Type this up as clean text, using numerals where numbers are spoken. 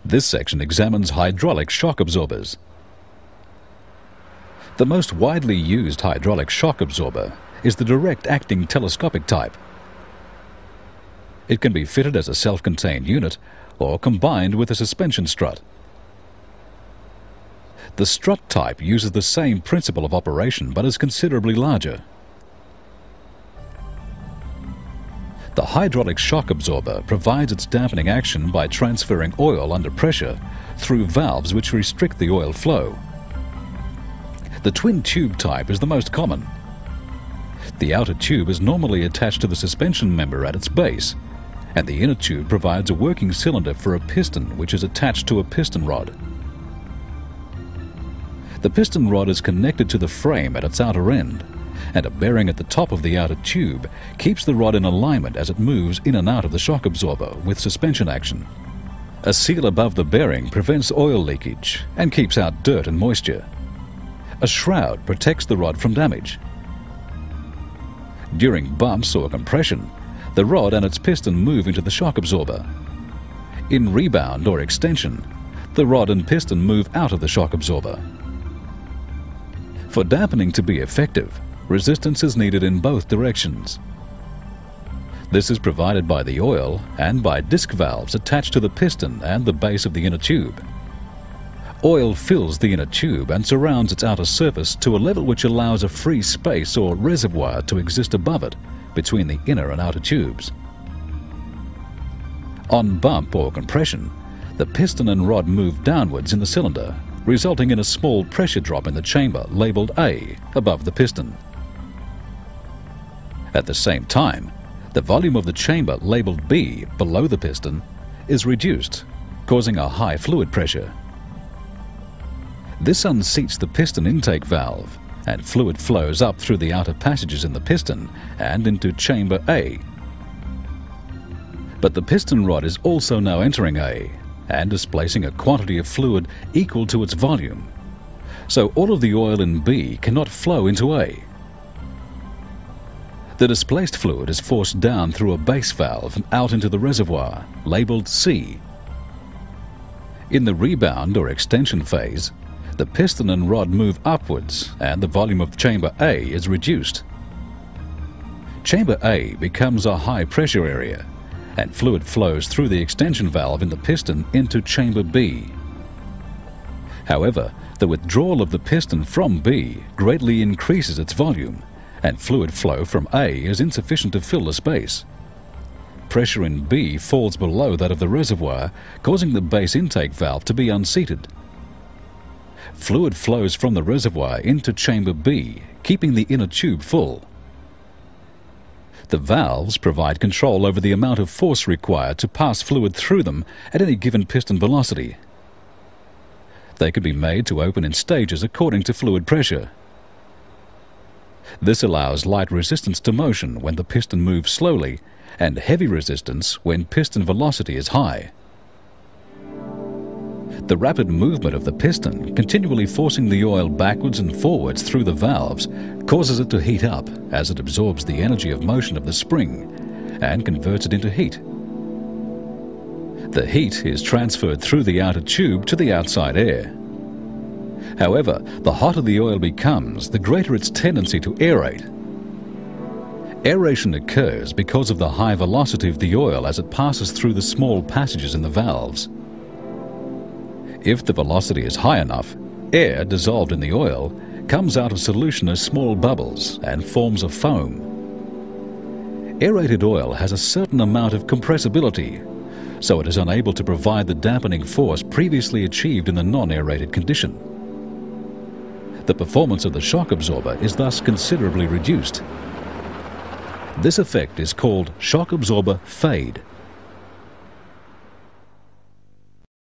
This section examines hydraulic shock absorbers. The most widely used hydraulic shock absorber is the direct-acting telescopic type. It can be fitted as a self-contained unit or combined with a suspension strut. The strut type uses the same principle of operation but is considerably larger. The hydraulic shock absorber provides its dampening action by transferring oil under pressure through valves which restrict the oil flow. The twin tube type is the most common. The outer tube is normally attached to the suspension member at its base, and the inner tube provides a working cylinder for a piston which is attached to a piston rod. The piston rod is connected to the frame at its outer end, and a bearing at the top of the outer tube keeps the rod in alignment as it moves in and out of the shock absorber with suspension action. A seal above the bearing prevents oil leakage and keeps out dirt and moisture. A shroud protects the rod from damage. During bumps or compression, the rod and its piston move into the shock absorber. In rebound or extension, the rod and piston move out of the shock absorber. For dampening to be effective, resistance is needed in both directions. This is provided by the oil and by disc valves attached to the piston and the base of the inner tube. Oil fills the inner tube and surrounds its outer surface to a level which allows a free space or reservoir to exist above it, between the inner and outer tubes. On bump or compression, the piston and rod move downwards in the cylinder, resulting in a small pressure drop in the chamber labelled A above the piston. At the same time, the volume of the chamber labelled B below the piston is reduced, causing a high fluid pressure. This unseats the piston intake valve, and fluid flows up through the outer passages in the piston and into chamber A. But the piston rod is also now entering A and displacing a quantity of fluid equal to its volume, so all of the oil in B cannot flow into A. The displaced fluid is forced down through a base valve and out into the reservoir, labelled C. In the rebound or extension phase, the piston and rod move upwards and the volume of chamber A is reduced. Chamber A becomes a high pressure area, and fluid flows through the extension valve in the piston into chamber B. However, the withdrawal of the piston from B greatly increases its volume, and fluid flow from A is insufficient to fill the space. Pressure in B falls below that of the reservoir, causing the base intake valve to be unseated. Fluid flows from the reservoir into chamber B, keeping the inner tube full. The valves provide control over the amount of force required to pass fluid through them at any given piston velocity. They can be made to open in stages according to fluid pressure. This allows light resistance to motion when the piston moves slowly and heavy resistance when piston velocity is high. The rapid movement of the piston, continually forcing the oil backwards and forwards through the valves, causes it to heat up as it absorbs the energy of motion of the spring and converts it into heat. The heat is transferred through the outer tube to the outside air. However, the hotter the oil becomes, the greater its tendency to aerate. Aeration occurs because of the high velocity of the oil as it passes through the small passages in the valves. If the velocity is high enough, air dissolved in the oil comes out of solution as small bubbles and forms a foam. Aerated oil has a certain amount of compressibility, so it is unable to provide the dampening force previously achieved in the non-aerated condition. The performance of the shock absorber is thus considerably reduced. This effect is called shock absorber fade.